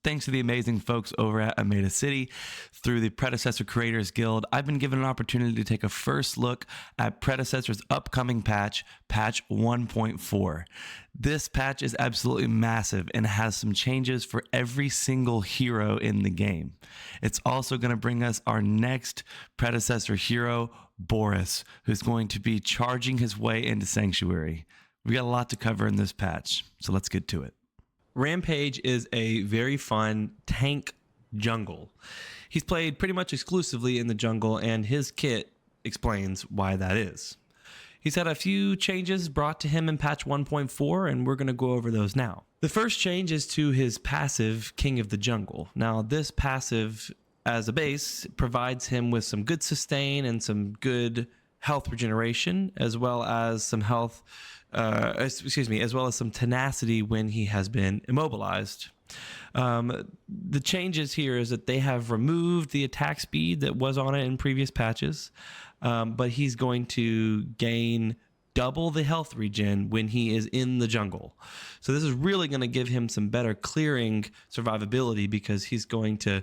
Thanks to the amazing folks over at Ameda City through the Predecessor Creators Guild, I've been given an opportunity to take a first look at Predecessor's upcoming patch, patch 1.4. This patch is absolutely massive and has some changes for every single hero in the game. It's also going to bring us our next Predecessor hero, Boris, who's going to be charging his way into Sanctuary. We got a lot to cover in this patch, so let's get to it. Rampage is a very fun tank jungle. He's played pretty much exclusively in the jungle, and his kit explains why that is. He's had a few changes brought to him in patch 1.4, and we're going to go over those now. The first change is to his passive, King of the Jungle. Now, this passive, as a base, provides him with some good sustain and some good health regeneration, as well as some as well as some tenacity when he has been immobilized. The changes here is that they have removed the attack speed that was on it in previous patches, but he's going to gain double the health regen when he is in the jungle. So this is really going to give him some better clearing survivability because he's going to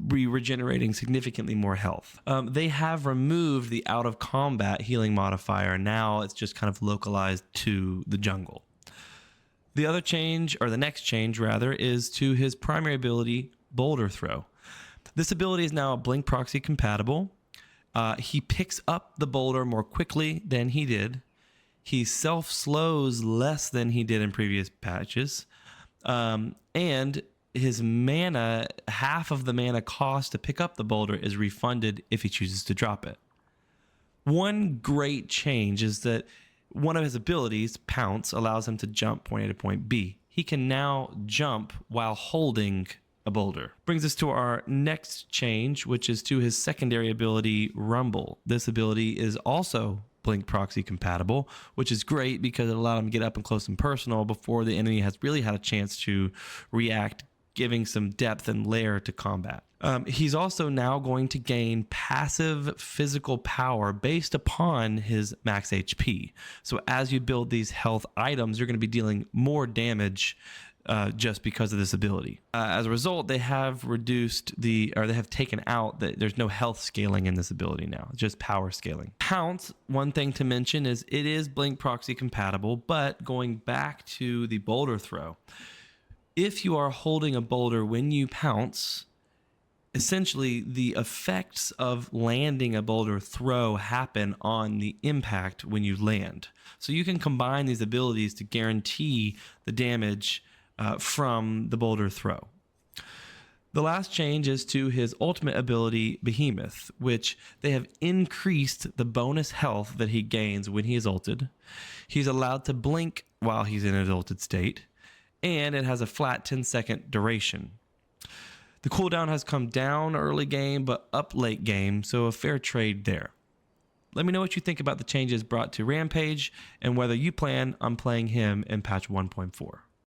be regenerating significantly more health. They have removed the out of combat healing modifier. Now it's just kind of localized to the jungle. The other change, or the next change rather, is to his primary ability, Boulder Throw. This ability is now Blink Proxy compatible. He picks up the boulder more quickly than he did. He self-slows less than he did in previous patches. And his mana, half of the mana cost to pick up the boulder is refunded if he chooses to drop it. One great change is that one of his abilities, Pounce, allows him to jump point A to point B. He can now jump while holding a boulder. Brings us to our next change, which is to his secondary ability, Rumble. This ability is also Blink Proxy compatible, which is great because it allowed him to get up and close and personal before the enemy has really had a chance to react, giving some depth and layer to combat. He's also now going to gain passive physical power based upon his max HP. So as you build these health items, you're going to be dealing more damage just because of this ability. As a result, they have taken out that there's no health scaling in this ability now, just power scaling. Pounce, one thing to mention is it is Blink Proxy compatible, but going back to the boulder throw, if you are holding a boulder when you pounce, essentially the effects of landing a boulder throw happen on the impact when you land. So you can combine these abilities to guarantee the damage from the boulder throw. The last change is to his ultimate ability, Behemoth, which they have increased the bonus health that he gains when he is ulted. He's allowed to blink while he's in an ulted state, and it has a flat 10-second duration. The cooldown has come down early game, but up late game, so a fair trade there. Let me know what you think about the changes brought to Rampage and whether you plan on playing him in patch 1.4.